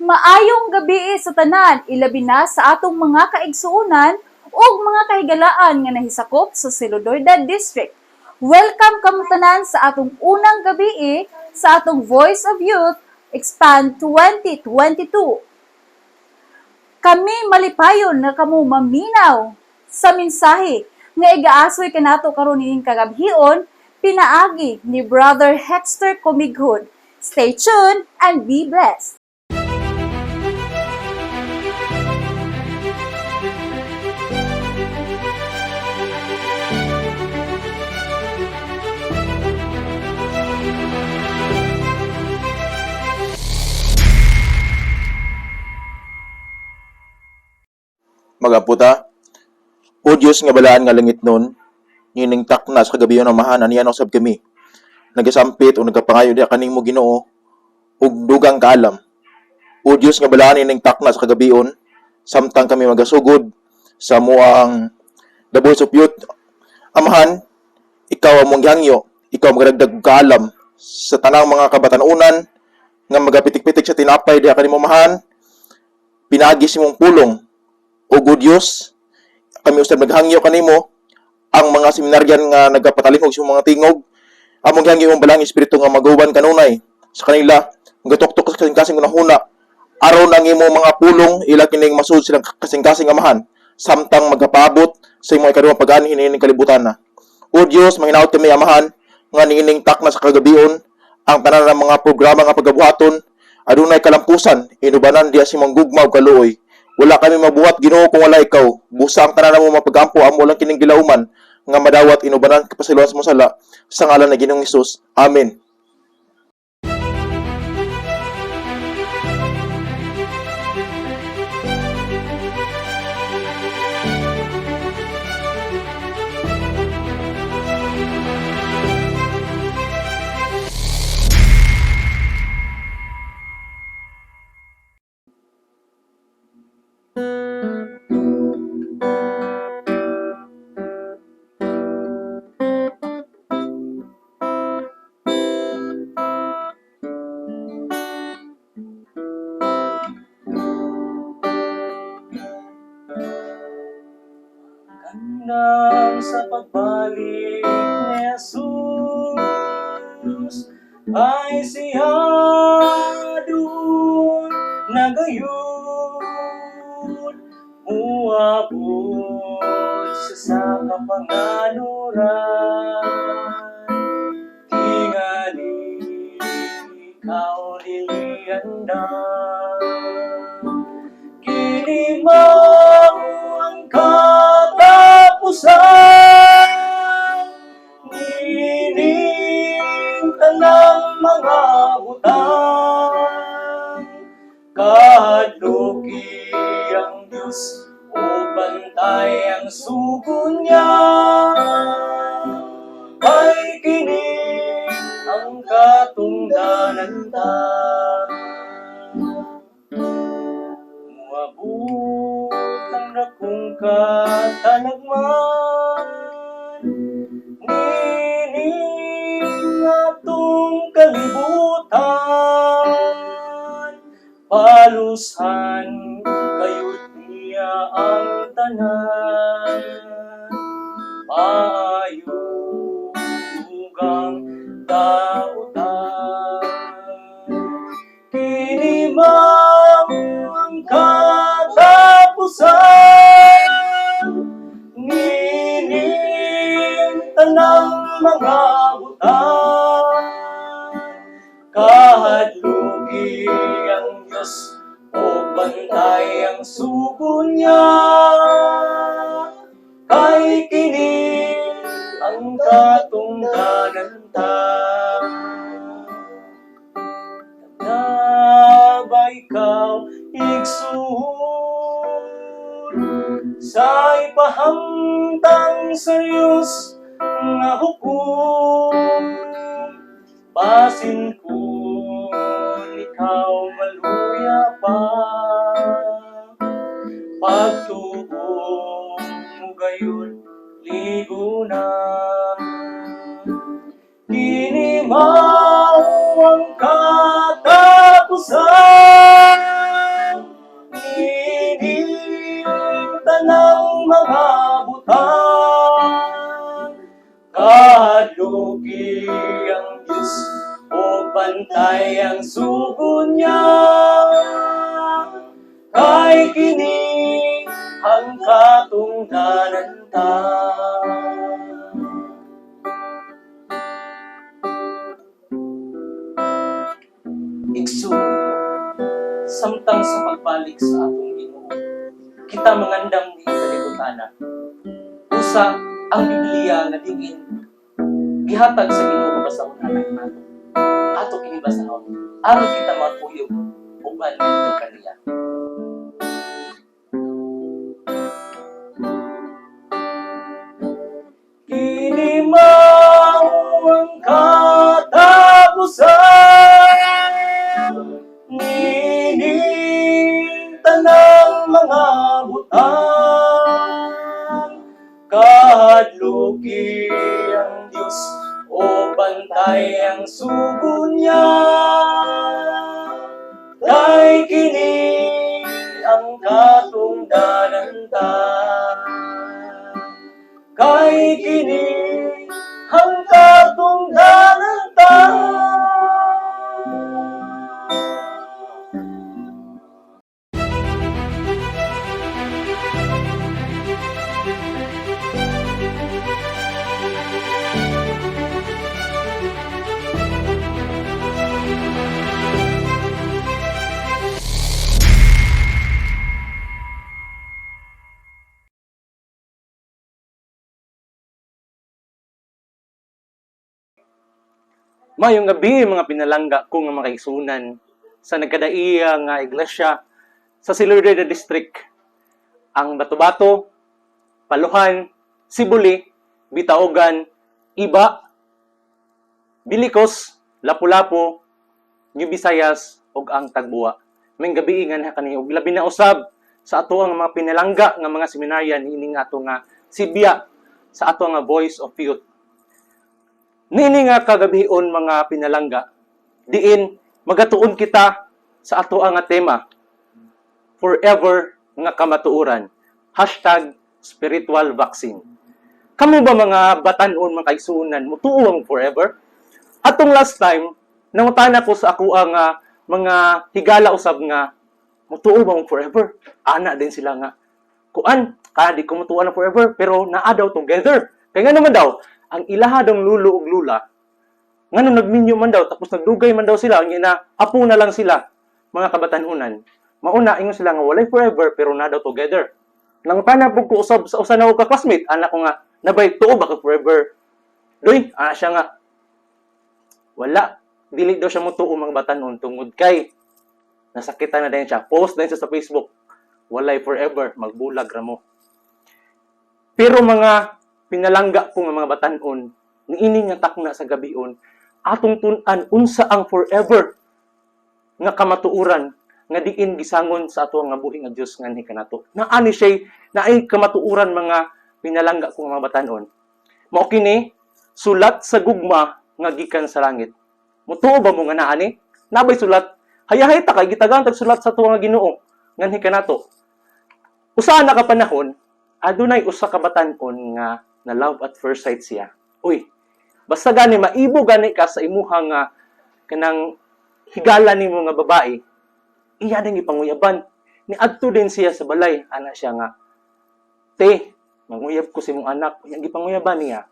Maayong gabi sa tanan, ilabi na sa atong mga kaigsuonan ug mga kahigalaan nga nahisakop sa Silodorda District. Welcome kamo tanan sa atong unang gabi sa atong Voice of Youth Expand 2022. Kami malipayon nga kamo maminaw sa mensahe nga igaasoy kanato karon ining kagabhion pinaagi ni Brother Hexter Comighod. Stay tuned and be blessed. Magaputa, o Diyos nga balaan nga langit nun, nining taknas kagabi ng mahanan, yan sab kami. Nagasampit o nagapangayo diya kaning mo Ginoo ug dugang kaalam. O Diyos nga balaan nining taknas kagabion, samtang kami magasugod sa muang The Voice of Youth. Amahan, ikaw ang mong gihangyo, ikaw ang magdagdag kaalam sa tanang mga kabatanunan nga magapitik-pitik sa tinapay diya kanimo mahan, pinagi si mong pulong. O good Diyos, kami usab naghangyo kanimo ang mga seminaryan nga nagapatalingog sa mga tingog, among gihangyo mong balang espiritu nga maguban kanunay sa kanila, gatok-tok sa kasing-kasing unahuna, araw nang imo mga pulong ila kining masud silang kasing-kasing amahan, samtang magapabot sa imong ikaduhang pag-ani hining kalibutan na. O Diyos, manghinaot kami amahan nga niining takna sa kagabion, ang tanan ng mga programa nga pagabuhaton, adunay kalampusan, inubanan diya si manggugmaw kaluoy. Wala kami mabuhat Ginoo kung wala ikaw. Busa ang tanan mo mapagampo amo lang kining gilauman nga madawat inubanan kapasiluan sa sala sa ngalan ni Ginoong Hesus. Amen. Nang sa pagbalik ni Jesus ay siya doon nagayon, uabot siya sa kapanganuran, tingali ikaw nilihanda, kinimaw ang katapusan, nining tanang mga butang, kahadloki ang Diyos o bantay ang sugo niya, ay kining ang katungdanan ta. Muabot kung katanagman, nining atong kalibutan, palusan kayod niya ang tanan, maayo ugang dautan, kinimaw ang katapusan, nining tanang mga butang, kahadluki ang Diyos o bantay ang sugo niya, kay kining ang katungdanan ta. Ba ikaw igsuon sa ipahamtang sa Diyos nga hukom, basin kung ikaw maluya pa, pagtuong mo gayon ligo na, kinimaw ang katapusan, Kahadluki ang Diyos o bantay ang sugo niya. Kay kini ang katungdanan ta. Igsuon, samtang sa pagbalik sa atong Ginoo, kita mangandam ni kalibutana. Usa ang Biblia nga diin gihatag sa Ginoo basahon anak nato. Ato kini basahon aron kita magpuyog uban ngadto kaniya. Kini mao ang katapusan nining tanang mga butang. Kahadluki ang Diyos o bantay ang sugo niya. Kay kini ang katungdanan ta. Kay kini ang katungdanan ta. Mayong gabi mga pinalangga ko nga mga kaigsunan sa nagkadaiya nga iglesia sa Silurde District. Ang Bato-Bato, Paluhan, Sibuli, Bitaogan, Iba, Bilicos, Lapu-Lapu, New Visayas ug ang Tagbuwa. Mayong gabi nga kani ug labi na usab sa ato ang mga pinalangga nga mga seminaryan ini nga ato nga Sibya sa ato nga Voice of Youth. Nini nga kagabion mga pinalangga, diin magatuon kita sa ato nga tema, forever nga kamatuoran, #spiritual vaccine. Kamo ba mga batanon mga kaigsunan, mutuo ang forever? Atong last time, nangutana ko sa ako ang mga higala usab nga, mutuo ba ang forever? Ana din sila nga, kuan, di ko mutuo na forever, pero naa daw together. Kaya nga naman daw, ang ilaha daw lulo ug lula, nga nung nagminyo man daw, tapos nagdugay man daw sila, ang ina, apo na lang sila, mga kabatanunan. Mauna, ingon sila nga, walay forever, pero na daw together. Nang tanapog ko usab sa usa na ko ka-classmate, anak ko nga, nabay, tuo ba ka forever? Doy, siya nga, wala. Dili daw siya mutuo mga batanon, tungod kay, nasakitan na din siya. Post din siya sa Facebook, walay forever, magbulag ra mo. Pero mga pinalangga ko nga mga batanon, niini nga takna sa gabion, atong tun-an unsa ang forever nga kamatuoran nga diin gisangon sa ato nga buhi nga Dios nga ni kanato. Naani siya naay kamatuoran mga pinalangga ko nga mga batanon. Mao kini sulat sa gugma nga gikan sa langit. Mutuo ba mo nga naani? Nabay sulat, hayahay ta kay gitagan tag sulat sa ato nga Ginoo nga ni kanato. Usa na ka panahon, adunay usa ka batan-on nga na love at first sight siya. Uy, basta gani maibo gani ka sa imuhang kanang higala nimo nga babae, iya nang ipanguyaban. Niadto din siya sa balay, ana siya nga, te, manguyab ko si mong anak, yang gipanguyaban niya.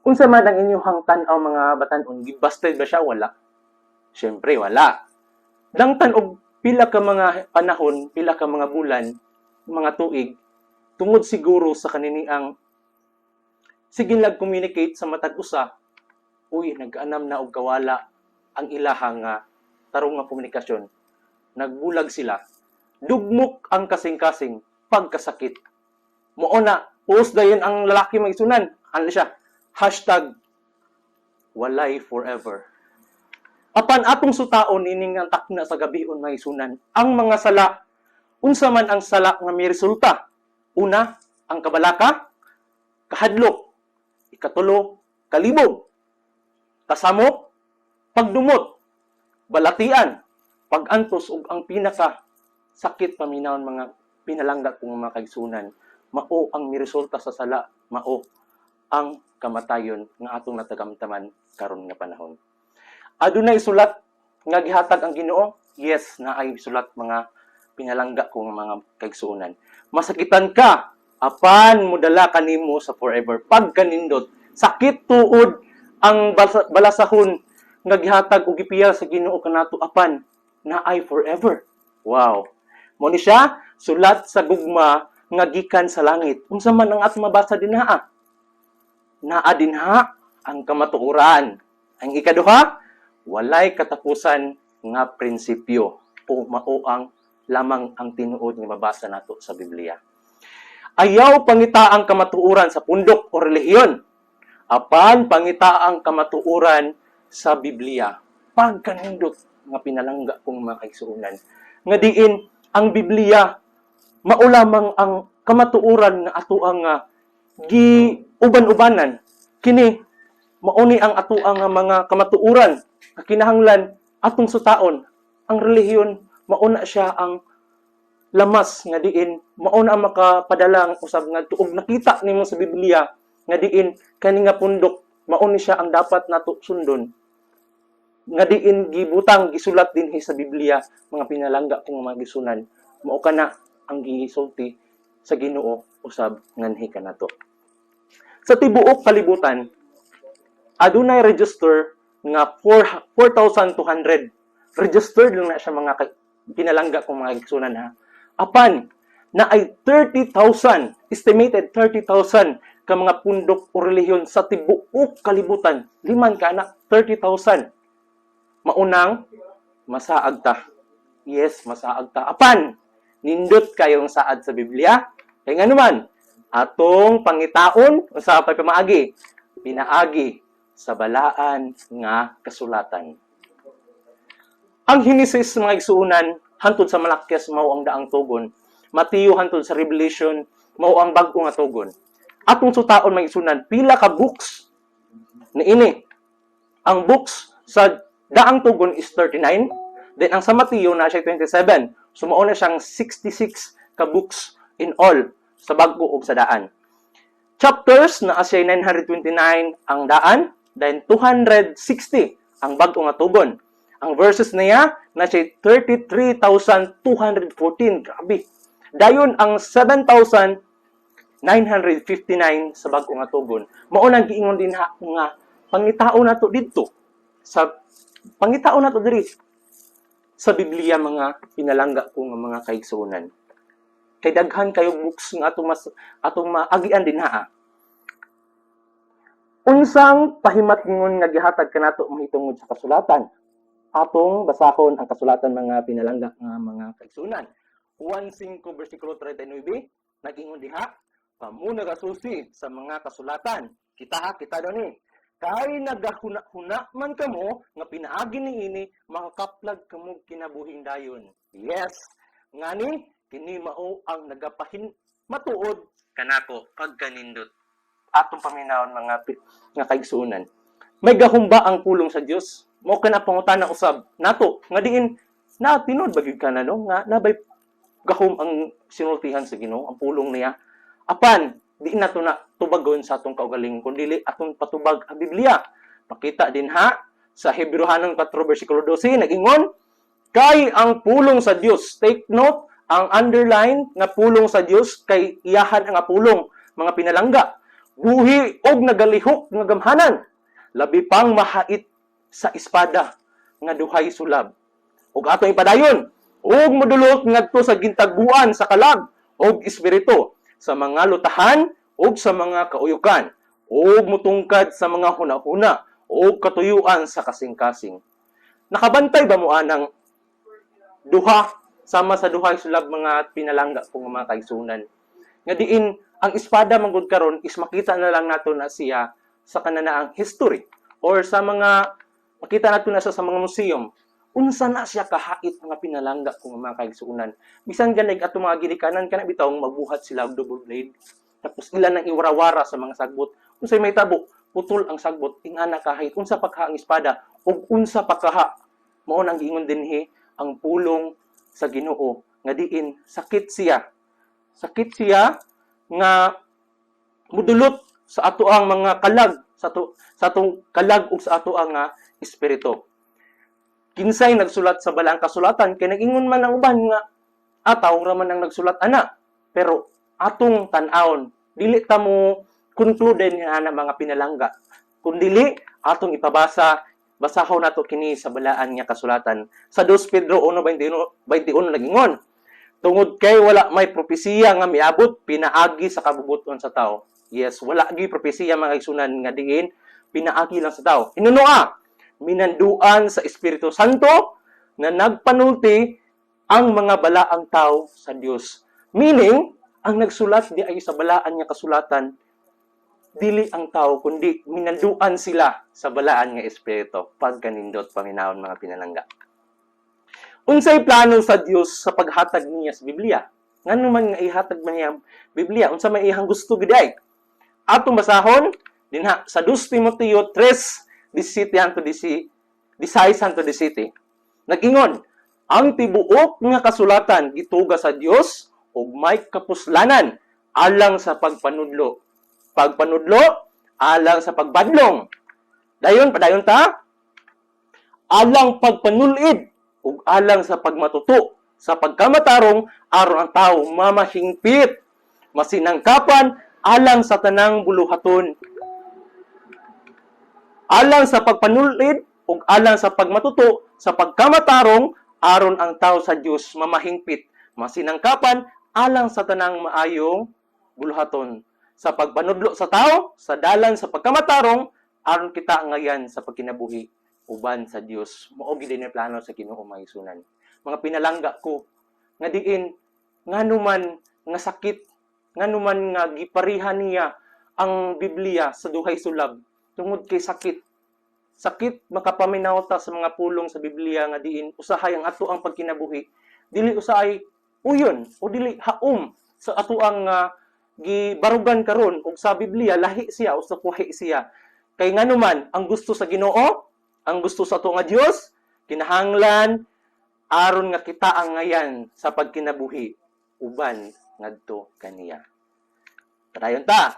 Unsa man ang inyong tan-aw mga batan-on, gibasted ba siya? Wala. Syempre, wala. Dangtan og pila ka mga panahon, pila ka mga bulan, mga tuig, tungod siguro sa kaniniang sige nag-communicate sa matag usa, uy, nag-anam na og kawala ang ilahang tarong nga komunikasyon. Nagbulag sila. Dugmok ang kasing-kasing pagkasakit. Moona, post dayon ang lalaki magisunan. Ano siya? #walay forever. Apan atong sutaon ining ang takna sa gabion magisunan. Ang mga sala, unsa man ang sala nga may resulta. Una, ang kabalaka, kahadlok, ikatulo, kalibog, kasamo, pagdumot, balatian, pag-antos ug ang pinaka sakit paminawon mga pinalangga kong mga kaigsunan, mao ang miresulta sa sala, mao ang kamatayon nga atong natagamtaman karon nga panahon. Adunay sulat nga gihatag ang Ginoo? Yes, naay sulat mga pinalangga kong mga kaigsuonan. Masakitan ka apan mudala kanimo sa forever. Pag kanindot, sakit tuod ang balasahon nga gihatag og gipiyal sa Ginoo kanato apan naay forever. Wow. Mo ni siya sulat sa gugma nga gikan sa langit. Unsa man ang atong mabasa dinha? Naa dinha ang kamatuoran. Ang ikaduha, walay katapusan nga prinsipyo o mao ang lamang ang tinuod nga mabasa nato sa Biblia. Ayaw pangita ang kamatuoran sa pundok o relihiyon. Apan pangita ang kamatuoran sa Biblia. Pagkanindot nga pinalangga kong mga kaigsuonan. Nga diin ang Biblia mao lamang ang kamatuoran nga ato ang gi-uban-ubanan. Kini mao ni ang ato ang mga kamatuoran nga kinahanglan atong sutaon. Ang relihiyon mao na siya ang lamas nga diin mao na ang makapadala ang usab nga tuog nakita nimo sa Biblia nga diin kani nga pundok mao ni siya ang dapat nato sundon nga diin gibutang gisulat dinhi sa Biblia mga pinalangga kong mga gisunan mao kana ang gisulti sa Ginoo usab nganhi kanato. Sa tibuok kalibutan adunay register nga 4,200 registered lang na siya mga pinalangga kong mga gisunan ha. Apan na ay 30,000 estimated 30,000 ka mga pundok o relihiyon sa tibuok kalibutan. Liman ka na 30,000. Maunang masaag ta. Yes, masaag ta. Apan nindot kayong saad sa Biblia. Kaya nga naman, atong pangitaon sa pagpamaagi, pinaagi sa balaan nga kasulatan. Ang Henesis mga igsuunan, hantod sa Malakyas mao ang daang tugon. Mateo hantod sa Revelation mao ang bag-o nga tugon. Atong sutaon mga igsuunan, pila ka books na ini. Ang books sa daang tugon is 39, then ang sa Mateo na siya 27. So mao na siyang 66 ka books in all sa bag-o ug sa daan. Chapters na siya 929 ang daan, then 260 ang bag-o nga tugon. Ang verses niya na siya 33,214. Grabe. Dayon ang 7,959 sa bag-o nga tugon. Mao nang giingon din ha nga pangitao nato didto sa pangitao nato diri sa Biblia mga pinalangga ko nga mga kaigsuonan. Kay daghan kayo books nga atong maagian din ha. Unsang pahimatngon nga gihatag kanato mahitungod sa kasulatan? Atong basahon ang kasulatan mga pinalangga nga mga kaigsuonan. 1:5 versikulo 39 nag-ingon diha, pamuna kasusi sa mga kasulatan. Kita daw ni. Kay nagahuna-huna man kamo nga pinaagi niini makakaplag kamo kinabuhing dayon. Yes, ngani kini mao ang nagapahin matuod kanako pagkanindot. Atong paminawon mga nga kaigsuonan. May gahumba ang pulong sa Dios. Mao kana pangutana usab nato nga diin na tinod bagid kana no nga nabay gahom ang sinultihan sa Ginoo ang pulong niya. Apan di nato na tubagon sa atong kaugalingon kundi atong patubag ang Biblia. Pakita din ha sa Hebrehanon 4 bersikulo 12 nag-ingon kay ang pulong sa Dios. Take note ang underline nga pulong sa Dios kay iyahan nga pulong mga pinalangga. Buhi og nagalihok nga gamhanan. Labi pang mahait sa espada nga duhay sulab. Ug atong ipadayon ug modulot ngadto sa gintagbuan sa kalag ug espiritu sa mga lutahan ug sa mga kauyukan ug mutungkad sa mga hunahuna ug katuyuan sa kasing-kasing. Nakabantay ba mo anang duha sama sa duhay sulab mga pinalangga kung mga kaigsuonan? Nga diin ang espada manggod karon is makita na lang nato na siya sa kananaang history or sa mga makita nato na siya sa mga museum. Unsa na siya kahait mga pinalangga kung mga kaigsuonan. Bisan ganay ato mga gilikanan kana bitaw magbuhat sila og double blade. Tapos ilan ang iwarawara sa mga sagbot. Unsay may tabo, putol ang sagbot, ingana kahit unsa pagka ang espada ug unsa pagkaha. Mao nang giingon dinhi ang pulong sa Ginoo nga diin sakit siya. Sakit siya nga mudulot sa ato ang mga kalag, sa atong kalag ug sa ato ang espiritu. Kinsay nagsulat sa balaang kasulatan kay nag-ingon man ang uban nga ataw ra man ang nagsulat ana. Pero atong tan-awon dili ta mo conclude nga na mga pinalangga. Kung dili atong ipabasa, basahon nato kini sa balaan nga kasulatan. Sa 2 Pedro 1:21 nag-ingon, tungod kay wala may propesiya nga miabot pinaagi sa kabubuton sa tao. Yes, wala gi propesiya mga igsunan nga diin pinaagi lang sa tao. Hinunoa, minanduan sa Espiritu Santo na nagpanulti ang mga balaang tao sa Dios. Meaning, ang nagsulat di ay sa balaan nga kasulatan dili ang tao kundi minanduan sila sa balaan nga espiritu pagkanindot paminahon mga pinalangga. Unsay plano sa Dios sa paghatag niya sa Biblia? Ngano man nga ihatag man niya Biblia? Unsa may ihang gusto gid ay? Atong basahon dinha sa 2 Timoteo 3:17 hangtod 16 hangtod 17. Nag-ingon, ang tibuok nga kasulatan gituga sa Dios ug may kapuslanan alang sa pagpanudlo. Pagpanudlo alang sa pagbadlong. Dayon padayon ta alang pagpanulid ug alang sa pagmatuto sa pagkamatarong aron ang tawo mamahingpit masinangkapan alang sa tanang buluhaton. Alang sa pagpanulid ug alang sa pagmatuto sa pagkamatarong aron ang tawo sa Dios mamahingpit masinangkapan alang sa tanang maayong buluhaton. Sa pagpanudlo sa tao, sa dalan sa pagkamatarong, aron kita ngayon sa pagkinabuhi uban sa Dios. Mao gid ni plano sa Ginoo maisunan. Mga pinalangga ko nga diin nganuman nga sakit, nganuman nga giparihan niya ang Biblia sa duhay sulab tungod kay sakit. Sakit makapaminaw ta sa mga pulong sa Biblia nga diin usahay ang ato ang pagkinabuhi. Dili usahay uyon o dili haom sa ato ang gibarugan karon ug sa Biblia lahi siya o sa kuhi siya. Kay nganuman ang gusto sa Ginoo, ang gusto sa ato nga Dios, kinahanglan aron nga kita ang ngayan sa pagkinabuhi uban ngadto kaniya. Padayon ta.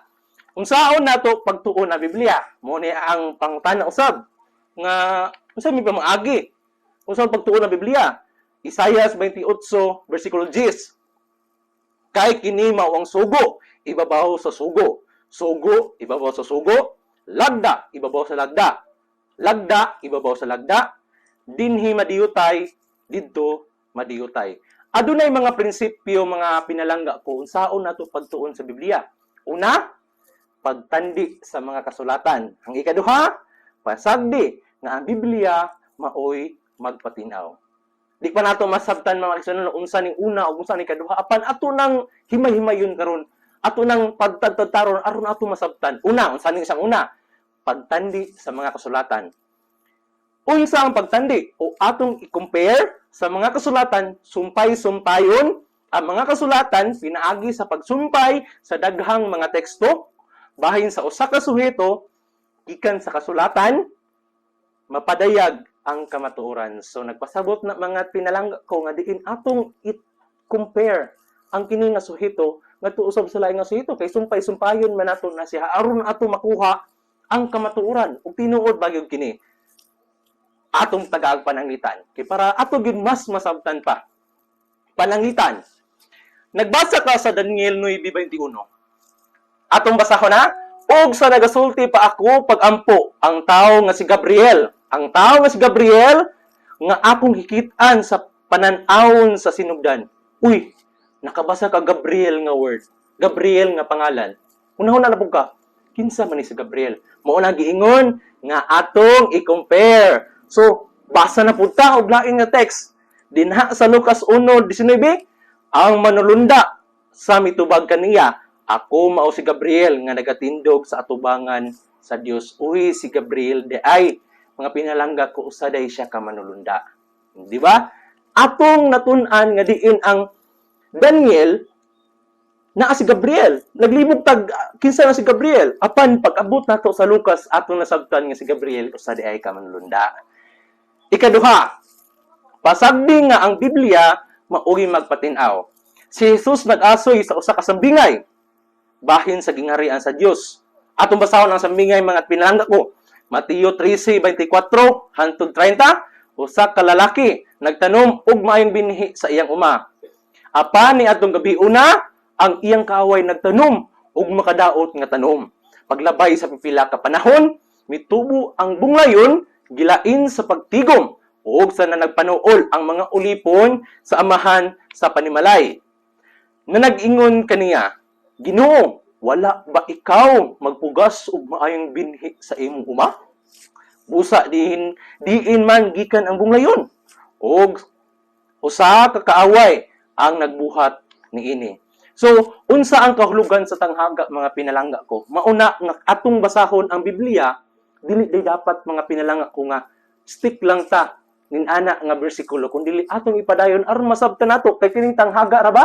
Unsaon nato pagtuon na Biblia? Mo ni ang pangutana usab nga unsa mi pamaagi? Unsaon pagtuon na Biblia? Isaias 28 versikulo 10. Kay kini mao ang sugo, ibabaw sa sugo. Sugo, ibabaw sa sugo. Lagda, ibabaw sa lagda. Lagda, ibabaw sa lagda. Dinhi madiyutay, didto madiyutay. Adunay mga prinsipyo mga pinalangga ko unsaon nato pagtuon sa Biblia. Una, pagtandi sa mga kasulatan. Ang ikaduha, pasagdi nga ang Biblia maoy magpatinaw. Di pa nato masabtan mga igsunan unsa ning una ug unsa ning kaduha apan ato nang himay-himayon karon. Ato nang pagtagtagtaron aron ato masabtan. Una, unsa ning isang una? Pagtandi sa mga kasulatan. Unsa ang pagtandi? O atong i-compare sa mga kasulatan, sumpay-sumpayon ang mga kasulatan pinaagi sa pagsumpay sa daghang mga teksto bahin sa usa ka suheto gikan sa kasulatan mapadayag ang kamatuoran. So nagpasabot na mga pinalangga ko nga diin atong i-compare ang kini nga suheto ngadto usab sa laing nga suheto kay sumpay-sumpayon man nato na siya aron ato makuha ang kamatuoran ug tinuod bagyod kini atong tagaag pananglitan kay para ato gyud mas masabtan pa. Pananglitan. Nagbasa ka sa Daniel 9:21. Atong basahon na, og sa nagasulti pa ako pagampo ang tawo nga si Gabriel. Ang tawo nga si Gabriel nga akong hikit-an sa panan-awon sa sinugdan. Uy, nakabasa ka Gabriel nga word. Gabriel nga pangalan. Unahon na labog ka. Kinsa man ni si Gabriel? Mao na giingon nga atong i-compare. So, basa na pud ta og lain nga text. Dinha sa Lucas 1:19, ang manulunda sa mitubag kaniya, ako mao si Gabriel nga nagatindog sa atubangan sa Dios. Uy, si Gabriel de ay mga pinalangga ko usaday siya ka manulunda. Di ba? Atong natun-an nga diin ang Daniel naa si Gabriel. Naglibog tag kinsa na si Gabriel. Apan pag-abot nato sa Lucas atong nasabtan nga si Gabriel usaday ay ka manulunda. Ikaduha, pasagdi nga ang Biblia maoy magpatinaw. Si Jesus nag-asoy sa usa ka sambingay bahin sa gingharian sa Dios. Atong basahon ang sambingay mga pinalangga ko. Mateo 13:24 hangtod 30, usa ka lalaki nagtanom og maayong binhi sa iyang uma. Apa ni atong gabi una, ang iyang kaaway nagtanom og makadaot nga tanom. Paglabay sa pipila ka panahon, mitubo ang bunglayon gilain sa pagtigom ug sa nagpanuol ang mga ulipon sa amahan sa panimalay. Na nag-ingon kaniya, Ginoo, wala ba ikaw magpugas og maayong binhi sa imong uma? Busa diin man gikan ang bunglayon. Og usa ka kaaway ang nagbuhat niini. So, unsa ang kahulugan sa tanghaga mga pinalangga ko? Mauna nga atong basahon ang Biblia, dili dapat mga pinalangga ko nga stick lang ta nin ana nga bersikulo kun dili atong ipadayon aron masabtan nato kay kining tanghaga ra ba?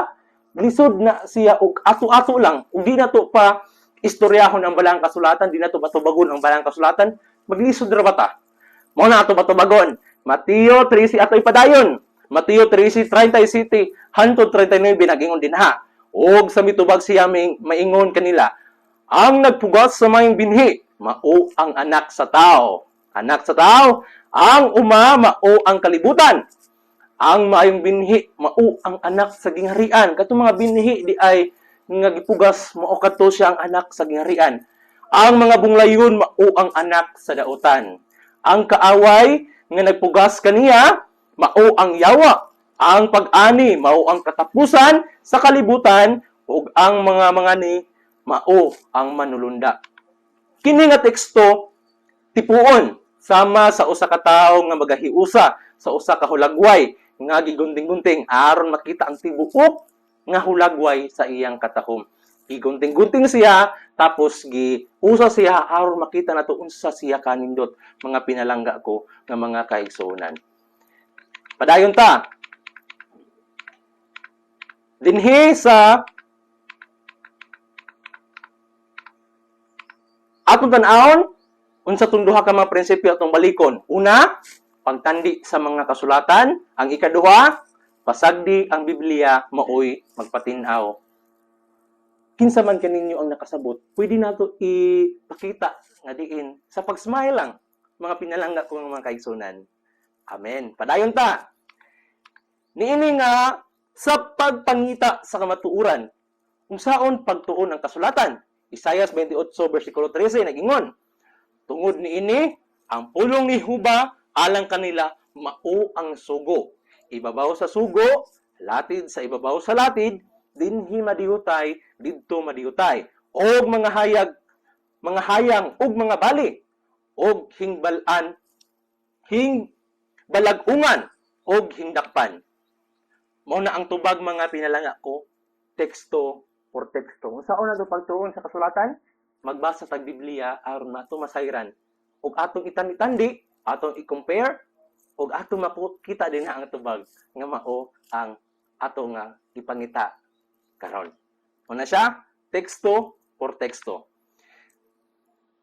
Lisod na siya og ato-ato lang ug di nato pa istoryahon ang balang kasulatan, di nato batubagon ang balang kasulatan, maglisod ra ba ta? Mao na ato batubagon. Mateo 13 ato ipadayon. Mateo 13:37 hangtod 39 nag-ingon dinha. Og sa mitubag siya maingon kanila, ang nagpugas sa mayong binhi mao ang anak sa tao. Anak sa tao, ang uma mao ang kalibutan. Ang maayong binhi mao ang anak sa gingharian. Katong mga binhi di ay nga gipugas mao kadto siya ang anak sa gingharian. Ang mga bunglayon mao ang anak sa dautan. Ang kaaway nga nagpugas kaniya mao ang yawa. Ang pag-ani mao ang katapusan sa kalibutan ug ang mga ni mao ang manulunda. Kini nga teksto tipuon sama sa usa ka tawo nga magahiusa sa usa ka hulagway nga gigunting-gunting aron makita ang tibuok nga hulagway sa iyang katahom. Gigunting-gunting siya tapos giusa siya aron makita nato unsa siya kanindot mga pinalangga ko nga mga kaigsuonan. Padayon ta. Dinhi sa atong tan-awon unsa tong duha ka mga prinsipyo atong balikon. Una, pagtandi sa mga kasulatan. Ang ikaduha, pasagdi ang Biblia maoy magpatin-aw. Kinsa man kaninyo ang nakasabot, pwede nato ipakita nga diin sa pag-smile lang mga pinalangga ko ng mga kaigsunan. Amen. Padayon ta. Niini nga sa pagpangita sa kamatuuran. Kung saon pagtuon ang kasulatan. Isaiah 28 versikulo 13 nag-ingon, tungod niini ang pulong ni Huba alang kanila mao ang sugo. Ibabaw sa sugo, latid sa ibabaw sa latid, dinhi madiyutay, didto madiyutay. Og mga hayang og mga bali, og balagungan og hingdakpan. Mao na ang tubag mga pinalanga ko, teksto por teksto. Kung saan na ito pagtuon sa kasulatan, magbasa tag Biblia aron nato masayran. Og atong itan-itandi, atong i-compare, og atong makita din ang tubag nga mao ang ato nga ipangita karon. Una siya, teksto por teksto.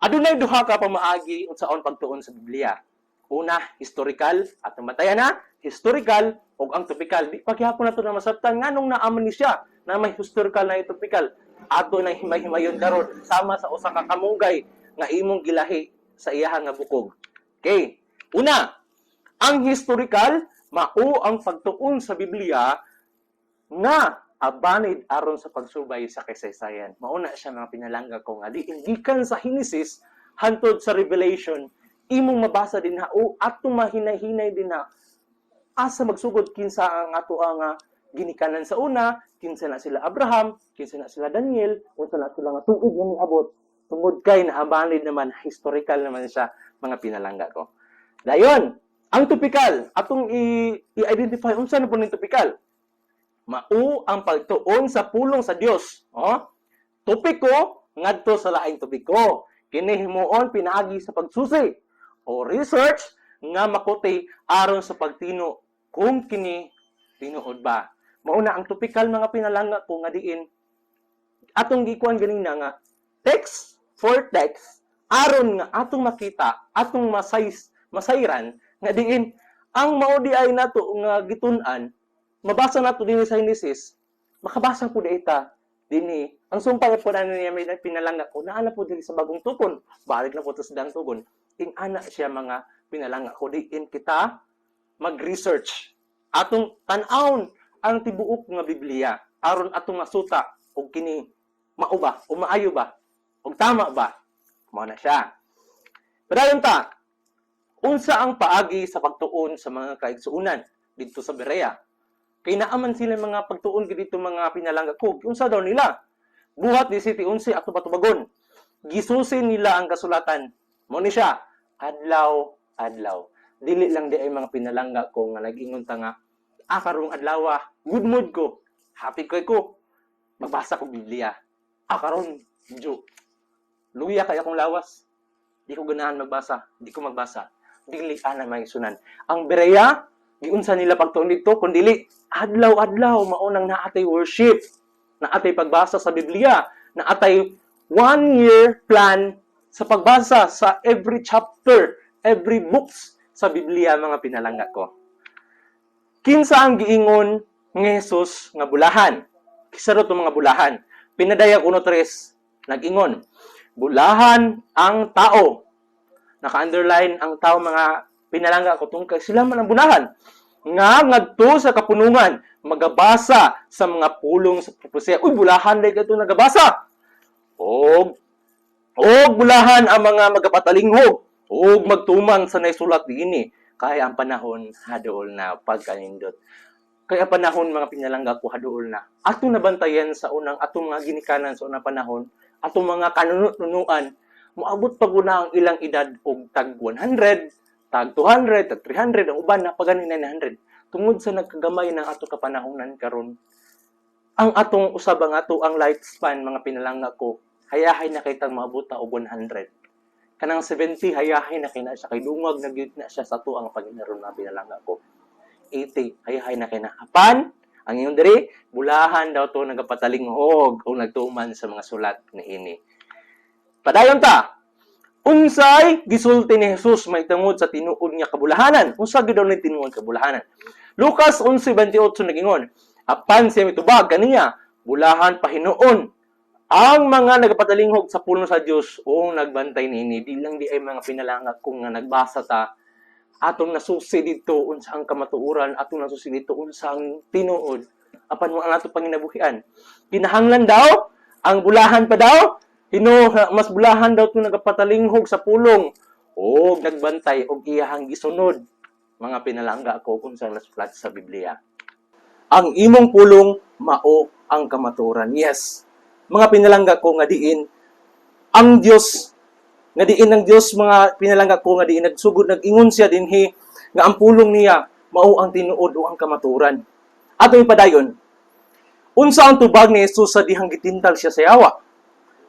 Adunay duha ka pamaagi unsaon pagtuon sa Biblia. Una, historical, at matayan na, historical, o ang topical. Di paghihapon na ito na masabtan, nga nung naaman ni siya, na may historical na topical. Ato na himay-himayon karon sama sa usa ka kamugay, nga imong gilahi sa iyaha nga bukog. Okay, una, ang historical, mao ang pagtuon sa Biblia, nga abanid aron sa pagsubay sa kasaysayan. Mauna siya mga pinalangga ko nga, gikan sa Genesis, hantod sa Revelation, imong mabasa din ha o ato mahinay-hinay din ha asa magsugod kinsa ang ato nga ginikanan sa una, kinsa na sila Abraham, kinsa na sila Daniel, unsa na sila nga tuig nga niabot tungod kay naabanid naman historical naman siya mga pinalangga ko. Dayon, ang topikal atong i-identify unsa na po ning topikal. Mao ang pagtuon sa pulong sa Dios. Topiko ngadto sa laing topiko. Kini himuon pinaagi sa pagsusi o research nga makuti aron sa pagtino kung kini tinuod ba. Mauna ang topikal mga pinalangga ko nga diin atong gikuan ganina nga text for text aron nga atong makita atong masayran nga diin ang mao di ay nato nga gitun-an mabasa nato dinhi sa Genesis makabasa pud ita dinhi Ang sumpay po na niya may pinalangga ko, naana po diri sa bagong tugon. Balik na po to sa dang tugon. Ing ana siya mga pinalangga ko. Diin kita mag-research. Atong tan-awon ang tibuok nga Biblia. Aron atong masuta og kini mao ba o maayo ba o tama ba. Mao na siya. Padayon ta. Unsa ang paagi sa pagtuon sa mga kaigsuunan dito sa Berea? Kay naaman sila mga pagtuon dito mga pinalangga ko. Unsa daw nila? Buhat 17:11 ato patubagon. Gisusin nila ang kasulatan. Mo ni siya, adlaw. Dili lang di ay mga pinalangga ko nga nag-ingon ta nga karong adlaw, good mood ko. Happy ko. Magbasa ko Biblia. Karon, Diyo. Luya kay akong lawas. Di ko ganahan magbasa. Di ko magbasa. Dili ana may sunan. Ang Berea, giunsa nila pagtuon dito kundi adlaw maunang naatay worship. Naatay pagbasa sa Biblia, naatay 1-year plan sa pagbasa sa every chapter, every books sa Biblia mga pinalangga ko. Kinsa ang giingon ng Jesus nga bulahan? Kisaro to mga bulahan. Pinadaya 1:3 nag-ingon, bulahan ang tao. Naka-underline ang tao mga pinalangga ko tungkol sila man ang bulahan. Nga ngadto sa kapunungan magabasa sa mga pulong sa propesya. Uy, bulahan dahil ito nagabasa. Og bulahan ang mga magapatalingog. Og magtuman sa naisulat diini. Kaya ang panahon hadool na pagkanindot. Kaya panahon mga pinalangga ko hadool na. Atong nabantayan sa unang atong mga ginikanan sa unang panahon. Atong mga kanunuan. Moabot pa na ang ilang edad og tag 100, tag 200, tag 300, ang uban na pagani 900. Tungod sa nagkagamay ng ato kapanahonan karon, ang atong usab ang ato ang lifespan mga pinalangga ko, hayahay na kay tag maabot og 100. Kanang 70 hayahay na kay na siya kay dungag na gyud na siya sa ato ang Panginoon mga pinalangga ko. 80 hayahay na kay na apan ang ingon diri bulahan daw to nagapatalinghog o nagtuman sa mga sulat niini. Padayon ta. Unsay gisulti ni Jesus may tungod sa tinuod niya kabulahanan? Unsa gyud daw ni tinuod kabulahanan? Lucas 11:28 nagingon, apan siya mitubag kaniya, bulahan pahinuon ang mga nagapatalinghog sa puno sa Dios o nagbantay niini. Di lang di ay mga pinalangga kung nga nagbasa ta atong nasusi dito unsa ang kamatuoran, atong nasusi dito unsa ang tinuod apan mo ang ato panginabuhian. Kinahanglan daw ang bulahan pa daw mas bulahan daw itong nagapatalinghog sa pulong o nagbantay o iyahang gisunod mga pinalangga ko kung saan nasulat sa Biblia. Ang imong pulong mao ang kamaturan. Yes, mga pinalangga ko nga diin ang Dios nga diin ang Dios mga pinalangga ko nga diin nagsugod nag-ingon siya dinhi nga ang pulong niya mao ang tinuod o ang kamaturan. Ato ipadayon. Unsa ang tubag ni Jesus sa dihang gitintal siya sa yawa?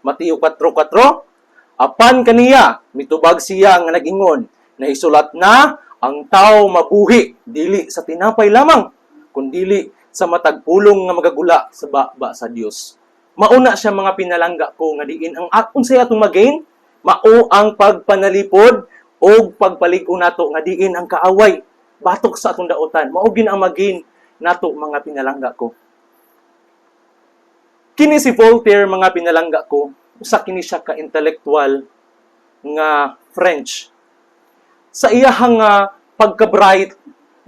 Mateo 4:4, apan kaniya, mitubag siya nga nag-ingon, na isulat na ang tao mabuhi, dili sa tinapay lamang, kundili sa matagpulong nga magagula sa baba sa Dios. Mauna siya mga pinalangga ko nga diin ang unsay atong magain, mao ang pagpanalipod o pagpalig-o nato nga diin ang kaaway, batok sa atong daotan, mao gin ang magain nato mga pinalangga ko. Kini si Voltaire mga pinalangga ko, usa kini siya ka intellectual nga French. Sa iyang pagka-bright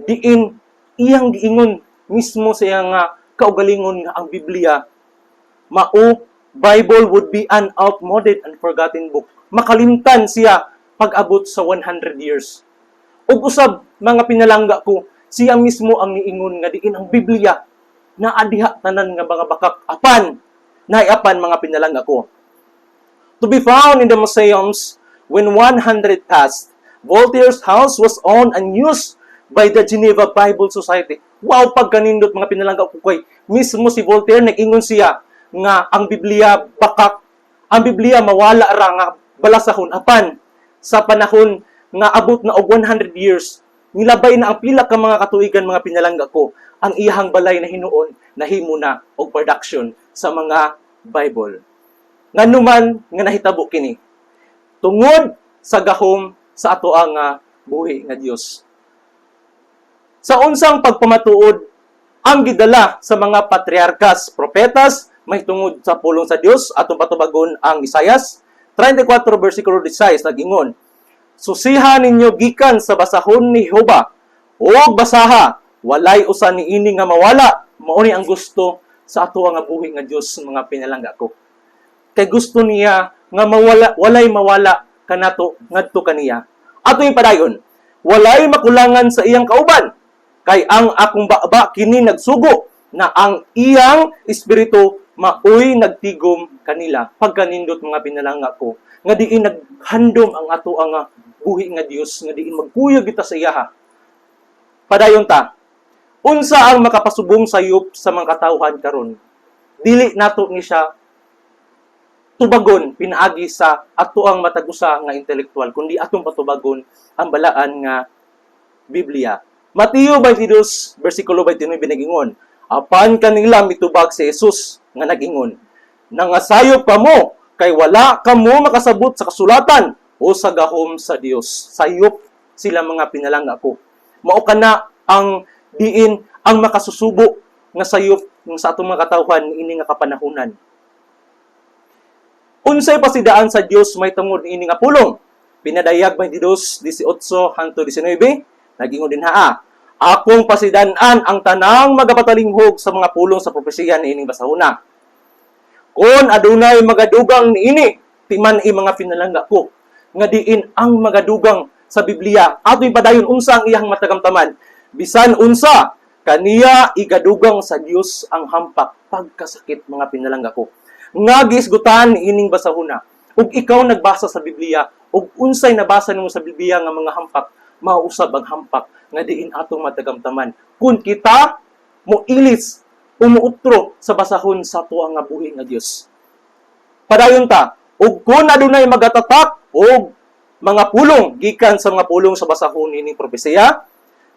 diin iyang giingon mismo sa iyang kaugalingon nga ang Biblia mao Bible would be an outmoded and forgotten book. Makalimtan siya pag-abot sa 100 years. Ug usab mga pinalangga ko, siya mismo ang niingon nga diin ang Biblia na adiha tanan nga mga bakak apan naiapan mga pinalangga ko. To be found in the museums when 100 passed, Voltaire's house was owned and used by the Geneva Bible Society. Wow, pagkanindot mga pinalangga ko kay mismo si Voltaire nag-ingon siya nga ang Biblia bakak, ang Biblia mawala ra nga balasahon apan sa panahon nga abot na og 100 years nilabay na ang pila ka mga katuigan mga pinalangga ko ang iyang balay na hinuon nahimo na og production sa mga Bible. Nganuman nga nahitabo kini tungod sa gahom sa ato ang buhi nga Dios. Sa unsang pagpamatuod ang gidala sa mga patriarkas, propetas, may tungod sa pulong sa Dios atong patubagon ang Isayas 34 versikulo 16 nag-ingon, susiha ninyo gikan sa basahon ni Jehova, o basaha, walay usa niini nga mawala. Mao ni ang gusto sa ato nga buhi nga Dios, mga pinalangga ko. Kay gusto niya nga walay mawala kanato ngadto kaniya. Ato yung padayon, walay makulangan sa iyang kauban. Kay ang akong baba kini nagsugo na ang iyang espiritu maoy nagtigom kanila. Pagkanindot mga pinalangga ko, nga diin naghandom ang ato nga buhi nga Dios, nga diin magkuyog kita sa iyaha. Padayon ta, unsa ang makapasubong sayop sa mga katawhan karon? Dili nato ni siya tubagon pinaagi sa ato ang matagusa nga intelektual, kundi atong patubagon ang balaan nga Biblia. Mateo 22 versikulo 29 nag-ingon, apan kanila mitubag si Jesus nga nag-ingon, nangasayop kamo kay wala kamo makasabot sa kasulatan o sa gahom sa Dios. Sayop sila mga pinalangga ko. Mao kana ang diin ang makasusubo nga sayop sa atong mga katawhan ini nga kapanahunan. Unsay pasidaan sa Dios may tungod ini nga pulong. Pinadayag 22:18 hangtod 19, nag-ingon din haa, akong pasidan-an ang tanang magapatalinghog sa mga pulong sa propesiya niining basahona. Kung adunay magadugang niini, timan i mga pinalangga ko, nga diin ang magadugang sa Biblia, ato yung padayon unsa ang iyang matagamtaman. Bisan unsa, kaniya igadugang sa Dios ang hampak pagkasakit, mga pinalangga ko. Nga gisgutan ining basahona, ug ikaw nagbasa sa Biblia, ug unsay nabasa nimo sa Biblia nga mga hampak, mausab ang hampak nga diin atong matagamtaman. Kung kita moilis umuutro sa basahon sa tuwa nga buhi nga Dios. Padayon ta, ug kung adunay magatatak og mga pulong gikan sa mga pulong sa basahon ining propesiya,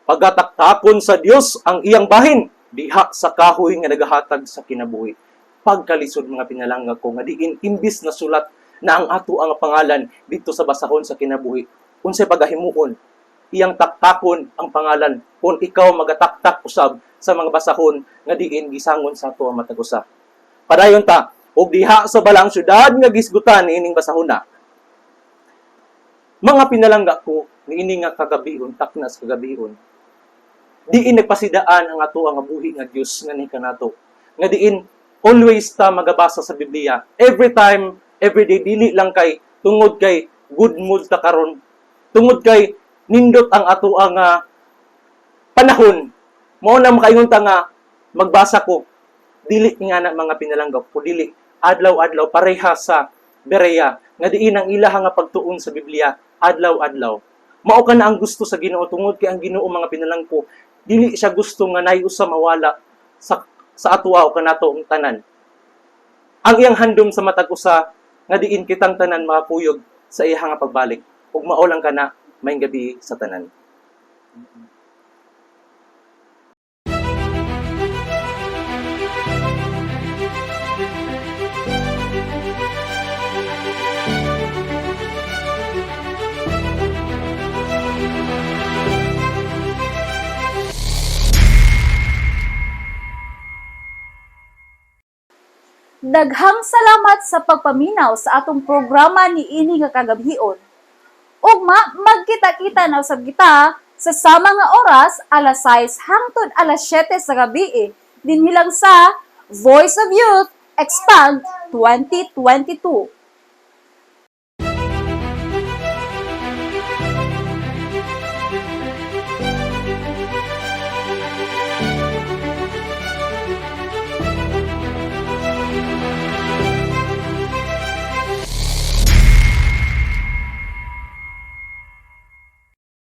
pagataktakon sa Dios ang iyang bahin diha sa kahoy nga nagahatag sa kinabuhi. Pagkalisod, mga pinalangga ko, nga diin imbis na sulat na ang ato ang pangalan dito sa basahon sa kinabuhi, unsay pagahimuon iyang taktakon ang pangalan kung ikaw magataktak usab sa mga basahon nga diin gisangon sa ato ang matagusa. Padayon ta, og diha sa balang syudad nga gisgutan ining basahona, mga pinalangga ko, niini nga kagabihon, taknas kagabihon, diin nagpasidaan ang ato ang buhi nga Dios nga ni kanato. Nga diin always ta magabasa sa Biblia. Every time, every day, dili lang kay tungod kay good mood ta karon. Tungod kay nindot ang ato ang panahon. Mao na makaingon ta nga magbasa ko. Dili nga na mga pinalangga ko, dili adlaw-adlaw pareha sa Berea nga diin ang ilaha nga pagtuon sa Biblia adlaw-adlaw. Mao ka na ang gusto sa Ginoo, tungod kay ang Ginoo, mga pinalangga ko, dili siya gusto nga nay usa mawala sa atuwa o kanato ang tanan. Ang iyang handom sa matag usa nga diin kitang tanan makakuyog sa iya nga pagbalik. Ug mao lang kana maayong gabi sa tanan. Daghang salamat sa pagpaminaw sa atong programa ni ini nga kagabhion. Ugma, magkita-kita na usab kita sa sama nga oras, alas 6 hangtod alas 7 sa gabi, dinhi lang sa Voice of Youth Expand 2022.